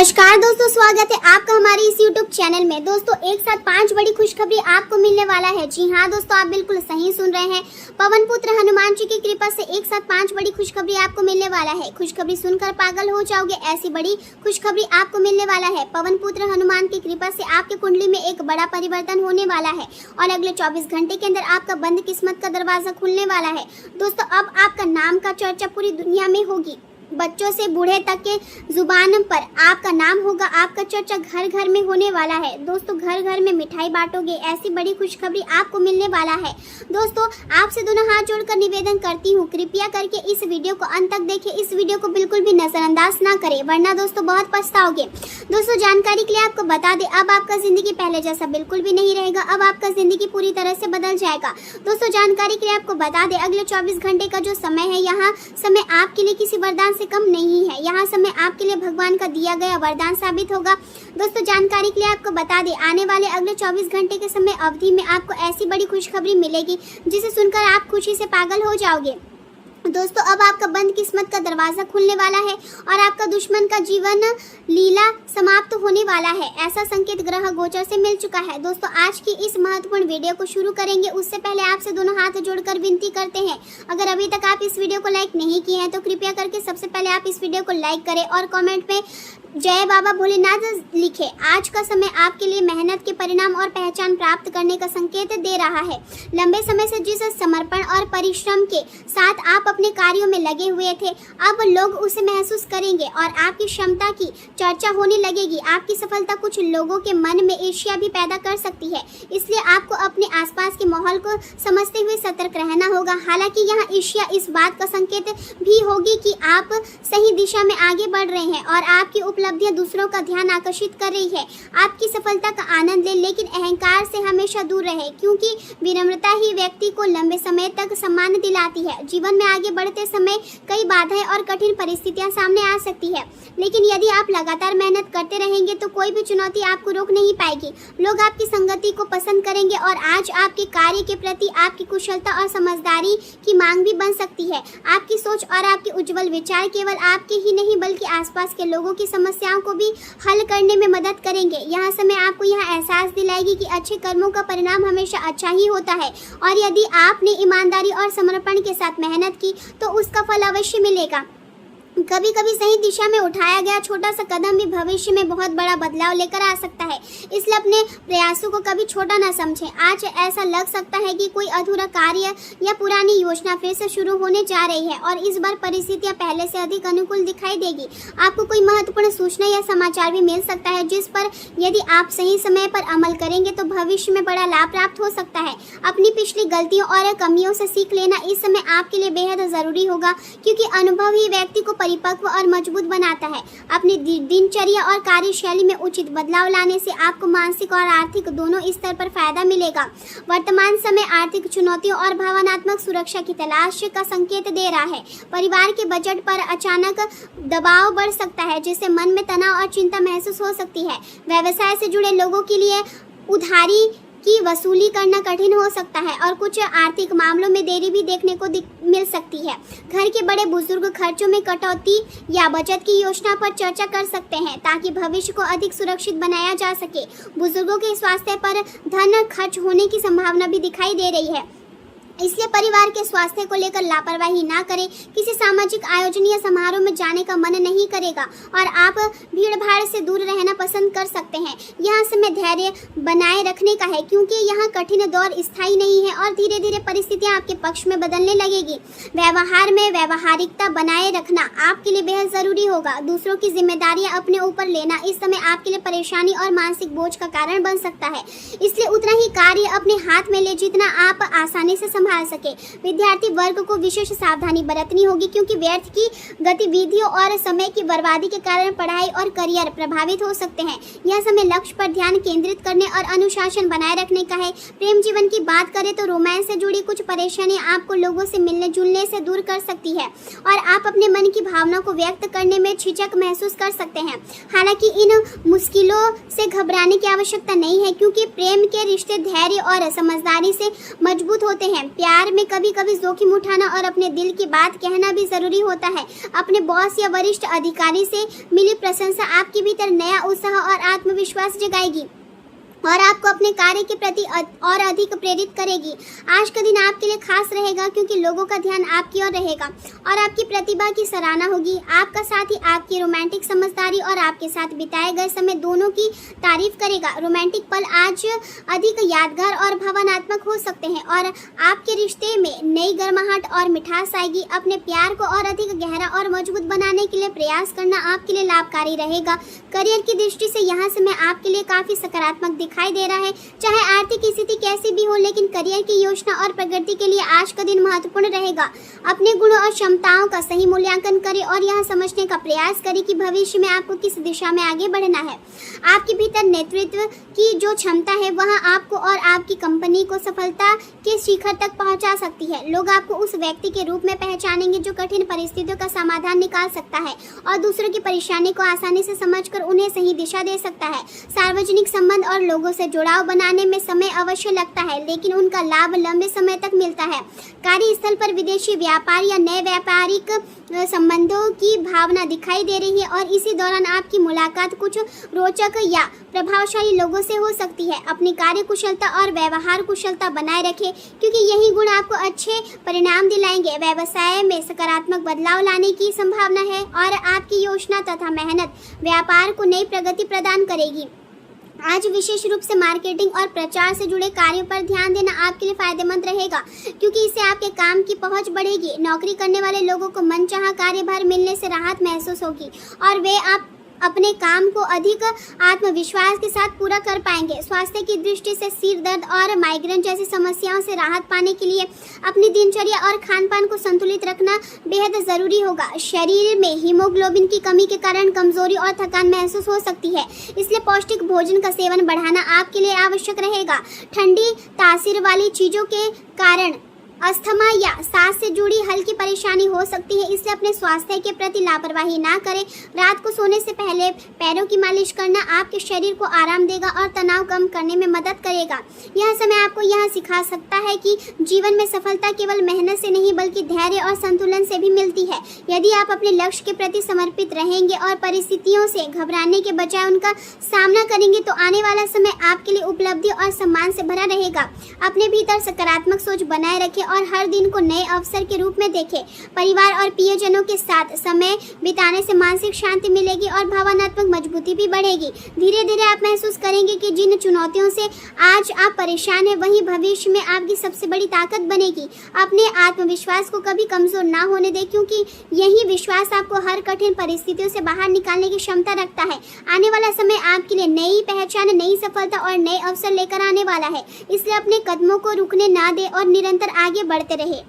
नमस्कार दोस्तों, स्वागत है आपका हमारे इस YouTube चैनल में। दोस्तों, एक साथ 5 बड़ी खुशखबरी आपको मिलने वाला है। जी हाँ दोस्तों, आप बिल्कुल सही सुन रहे हैं। पवन पुत्र हनुमान जी की कृपा से एक साथ 5 बड़ी खुशखबरी आपको मिलने वाला है। खुशखबरी सुनकर पागल हो जाओगे, ऐसी बड़ी खुशखबरी आपको मिलने वाला है। पवन पुत्र हनुमान की कृपा से आपके कुंडली में एक बड़ा परिवर्तन होने वाला है और अगले 24 घंटे के अंदर आपका बंद किस्मत का दरवाजा खुलने वाला है। दोस्तों, अब आपका नाम का चर्चा पूरी दुनिया में होगी। बच्चों से बूढ़े तक के जुबान पर आपका नाम होगा। आपका चर्चा घर घर में होने वाला है। दोस्तों, घर घर में मिठाई बांटोगे, ऐसी बड़ी खुशखबरी आपको मिलने वाला है। दोस्तों, आपसे दोनों हाथ जोड़कर निवेदन करती हूँ, कृपया करके इस वीडियो को अंत तक देखें। इस वीडियो को बिल्कुल भी नजरअंदाज ना करें, वरना दोस्तों बहुत पछताओगे। दोस्तों, जानकारी के लिए आपको बता दें, अब आपका जिंदगी पहले जैसा बिल्कुल भी नहीं रहेगा। अब आपका जिंदगी पूरी तरह से बदल जाएगा। दोस्तों, जानकारी के लिए आपको बता दें, अगले 24 घंटे का जो समय है, यहाँ समय आपके लिए किसी वरदान से कम नहीं है। यहाँ समय आपके लिए भगवान का दिया गया वरदान साबित होगा। दोस्तों, जानकारी के लिए आपको बता दें, आने वाले अगले 24 घंटे के समय अवधि में आपको ऐसी बड़ी खुशखबरी मिलेगी जिसे सुनकर आप खुशी से पागल हो जाओगे। दोस्तों, अब आपका बंद किस्मत का दरवाजा खुलने वाला है और आपका दुश्मन का जीवन लीला समाप्त होने वाला है, ऐसा संकेत ग्रह गोचर से मिल चुका है। दोस्तों, आज की इस महत्वपूर्ण वीडियो को शुरू करेंगे उससे पहले आपसे दोनों हाथ जोड़कर विनती करते हैं, अगर अभी तक आप इस वीडियो को लाइक नहीं किए हैं तो कृपया करके सबसे पहले आप इस वीडियो को लाइक करें और कमेंट में जय बाबा भोलेनाथ लिखे। आज का समय आपके लिए मेहनत के परिणाम और पहचान प्राप्त करने का संकेत दे रहा है। लंबे समय से जिस समर्पण और परिश्रम के साथ आप अपने कार्यों में लगे हुए थे, अब लोग उसे महसूस करेंगे और आपकी क्षमता की चर्चा होने लगेगी। आपकी सफलता कुछ लोगों के मन में ईर्ष्या भी पैदा कर सकती है, इसलिए आपको अपने आसपास के माहौल को समझते हुए सतर्क रहना होगा। हालांकि यहाँ ईर्ष्या इस बात का संकेत भी होगी कि आप सही दिशा में आगे बढ़ रहे हैं और आपकी उपलब्धियां दूसरों का ध्यान आकर्षित कर रही है। आपकी सफलता का आनंद लें, लेकिन अहंकार से हमेशा दूर रहे, क्योंकि विनम्रता ही व्यक्ति को लंबे समय तक सम्मान दिलाती है। जीवन में आगे बढ़ते समय कई बाधाएं और कठिन परिस्थितियां सामने आ सकती है, लेकिन यदि आप लगातार मेहनत करते रहेंगे तो कोई भी चुनौती आपको रोक नहीं पाएगी। लोग आपकी संगति को पसंद करेंगे और आज आपके कार्य के प्रति आपकी कुशलता और समझदारी की मांग भी बन सकती है। आपकी सोच और आपके उज्जवल विचार केवल आपके ही नहीं बल्कि आसपास के लोगों की समस्याओं को भी हल करने में मदद करेंगे। यह समय आपको यह एहसास दिलाएगी कि अच्छे कर्मों का परिणाम हमेशा अच्छा ही होता है और यदि आपने ईमानदारी और समर्पण के साथ मेहनत की तो उसका फल अवश्य मिलेगा। कभी कभी सही दिशा में उठाया गया छोटा सा कदम भी भविष्य में बहुत बड़ा बदलाव लेकर आ सकता है, इसलिए अपने प्रयासों को कभी छोटा ना समझें। आज ऐसा लग सकता है कि कोई अधूरा कार्य या पुरानी योजना फिर से शुरू होने जा रही है और इस बार परिस्थितियां पहले से अधिक अनुकूल दिखाई देगी। आपको कोई महत्वपूर्ण सूचना या समाचार भी मिल सकता है जिस पर यदि आप सही समय पर अमल करेंगे तो भविष्य में बड़ा लाभ प्राप्त हो सकता है। अपनी पिछली गलतियों और कमियों से सीख लेना इस समय आपके लिए बेहद जरूरी होगा, क्योंकि अनुभव ही व्यक्ति को परिपक्व और मजबूत बनाता है। अपनी दिनचर्या और कार्यशैली में उचित बदलाव लाने से आपको मानसिक और आर्थिक दोनों स्तर पर फायदा मिलेगा। वर्तमान समय आर्थिक चुनौतियों और भावनात्मक सुरक्षा की तलाश का संकेत दे रहा है। परिवार के बजट पर अचानक दबाव बढ़ सकता है, जिससे मन में तनाव और चिंता महसूस हो सकती है। व्यवसाय से जुड़े लोगों के लिए उधारी की वसूली करना कठिन हो सकता है और कुछ आर्थिक मामलों में देरी भी देखने को मिल सकती है। घर के बड़े बुजुर्ग खर्चों में कटौती या बचत की योजना पर चर्चा कर सकते हैं ताकि भविष्य को अधिक सुरक्षित बनाया जा सके। बुजुर्गों के स्वास्थ्य पर धन खर्च होने की संभावना भी दिखाई दे रही है, इसलिए परिवार के स्वास्थ्य को लेकर लापरवाही ना करें। किसी सामाजिक आयोजन या समारोह में जाने का मन नहीं करेगा और आप भीड़ भाड़ से दूर रहना पसंद कर सकते हैं। यहाँ समय धैर्य बनाए रखने का है, क्योंकि यहाँ कठिन दौर स्थायी नहीं है और धीरे धीरे परिस्थितियाँ आपके पक्ष में बदलने लगेगी। व्यवहार में व्यवहारिकता बनाए रखना आपके लिए बेहद जरूरी होगा। दूसरों की जिम्मेदारियाँ अपने ऊपर लेना इस समय आपके लिए परेशानी और मानसिक बोझ का कारण बन सकता है, इसलिए उतना ही कार्य अपने हाथ में ले जितना आप आसानी से संभाल सके। विद्यार्थी वर्ग को विशेष सावधानी बरतनी होगी, क्योंकि व्यर्थ की गतिविधियों और समय की बर्बादी के कारण पढ़ाई और करियर प्रभावित हो सकते हैं। यह समय लक्ष्य पर ध्यान केंद्रित करने और अनुशासन बनाए रखने का है। प्रेम जीवन की बात करें तो रोमांस से जुड़ी कुछ परेशानियां आपको लोगों से मिलने जुलने से दूर कर सकती है और आप अपने मन की भावना को व्यक्त करने में झिझक महसूस कर सकते हैं। हालांकि इन मुश्किलों से घबराने की आवश्यकता नहीं है, क्योंकि प्रेम के रिश्ते धैर्य और समझदारी से मजबूत होते हैं। प्यार में कभी कभी जोखिम उठाना और अपने दिल की बात कहना भी जरूरी होता है। अपने बॉस या वरिष्ठ अधिकारी से मिली प्रशंसा आपके भीतर नया उत्साह और आत्मविश्वास जगाएगी और आपको अपने कार्य के प्रति और अधिक प्रेरित करेगी। आज का दिन आपके लिए खास रहेगा क्योंकि लोगों का ध्यान आपकी ओर रहेगा और आपकी प्रतिभा की सराहना होगी। आपका साथी आपकी रोमांटिक समझदारी और आपके साथ बिताए गए समय दोनों की तारीफ करेगा। रोमांटिक पल आज अधिक यादगार और भावनात्मक हो सकते हैं और आपके रिश्ते में नई गर्माहट और मिठास आएगी। अपने प्यार को और अधिक गहरा और मजबूत बनाने के लिए प्रयास करना आपके लिए लाभकारी रहेगा। करियर की दृष्टि से यहाँ समय आपके लिए काफी सकारात्मक दिखाई दे रहा है। चाहे आर्थिक स्थिति कैसी भी हो, लेकिन करियर की योजना और प्रगति के लिए आज का दिन महत्वपूर्ण रहेगा। अपने गुणों और क्षमताओं का सही मूल्यांकन करें और यह समझने का प्रयास करें कि भविष्य में आपको किस दिशा में आगे बढ़ना है। आपके भीतर नेतृत्व की जो क्षमता है वह आपको और आपकी कंपनी को सफलता के शिखर तक पहुंचा सकती है। लोग आपको उस व्यक्ति के रूप में पहचानेंगे जो कठिन परिस्थितियों का समाधान निकाल सकता है और दूसरों की परेशानी को आसानी से समझकर उन्हें सही दिशा दे सकता है। सार्वजनिक संबंध और लोगों से जुड़ाव बनाने में समय अवश्य लगता है, लेकिन उनका लाभ लंबे समय तक मिलता है। कार्यस्थल पर विदेशी व्यापार या नए व्यापारिक संबंधों की भावना दिखाई दे रही है और इसी दौरान आपकी मुलाकात कुछ रोचक या प्रभावशाली लोगों से हो सकती है। अपनी कार्य कुशलता और व्यवहार कुशलता बनाए रखें क्योंकि यही गुण आपको अच्छे परिणाम दिलाएंगे। व्यवसाय में सकारात्मक बदलाव लाने की संभावना है और आपकी योजना तथा मेहनत व्यापार को नई प्रगति प्रदान करेगी। आज विशेष रूप से मार्केटिंग और प्रचार से जुड़े कार्यों पर ध्यान देना आपके लिए फायदेमंद रहेगा क्योंकि इससे आपके काम की पहुंच बढ़ेगी। नौकरी करने वाले लोगों को मनचाहा कार्यभार मिलने से राहत महसूस होगी और वे अपने काम को अधिक आत्मविश्वास के साथ पूरा कर पाएंगे। स्वास्थ्य की दृष्टि से सिर दर्द और माइग्रेन जैसी समस्याओं से राहत पाने के लिए अपनी दिनचर्या और खान पान को संतुलित रखना बेहद जरूरी होगा। शरीर में हीमोग्लोबिन की कमी के कारण कमजोरी और थकान महसूस हो सकती है, इसलिए पौष्टिक भोजन का सेवन बढ़ाना आपके लिए आवश्यक रहेगा। ठंडी तासीर वाली चीजों के कारण अस्थमा या सांस से जुड़ी हल्की परेशानी हो सकती है, इसलिए अपने स्वास्थ्य के प्रति लापरवाही ना करें। रात को सोने से पहले पैरों की मालिश करना आपके शरीर को आराम देगा और तनाव कम करने में मदद करेगा। यह समय आपको यह सिखा सकता है कि जीवन में सफलता केवल मेहनत से नहीं बल्कि धैर्य और संतुलन से भी मिलती है। यदि आप अपने लक्ष्य के प्रति समर्पित रहेंगे और परिस्थितियों से घबराने के बजाय उनका सामना करेंगे तो आने वाला समय आपके लिए उपलब्धि और सम्मान से भरा रहेगा। अपने भीतर सकारात्मक सोच बनाए रखें और हर दिन को नए अवसर के रूप में देखें। परिवार और प्रियजनों के साथ समय बिताने से मानसिक शांति मिलेगी और भावनात्मक मजबूती भी बढ़ेगी। धीरे धीरे आप महसूस करेंगे कि जिन चुनौतियों से आज आप परेशान हैं वही भविष्य में आपकी सबसे बड़ी ताकत बनेगी। अपने आत्मविश्वास को कभी कमजोर ना होने दें क्योंकि यही विश्वास आपको हर कठिन परिस्थितियों से बाहर निकालने की क्षमता रखता है। आने वाला समय आपके लिए नई पहचान, नई सफलता और नए अवसर लेकर आने वाला है, इसलिए अपने कदमों को रुकने ना दें और निरंतर आगे बढ़ते रहे।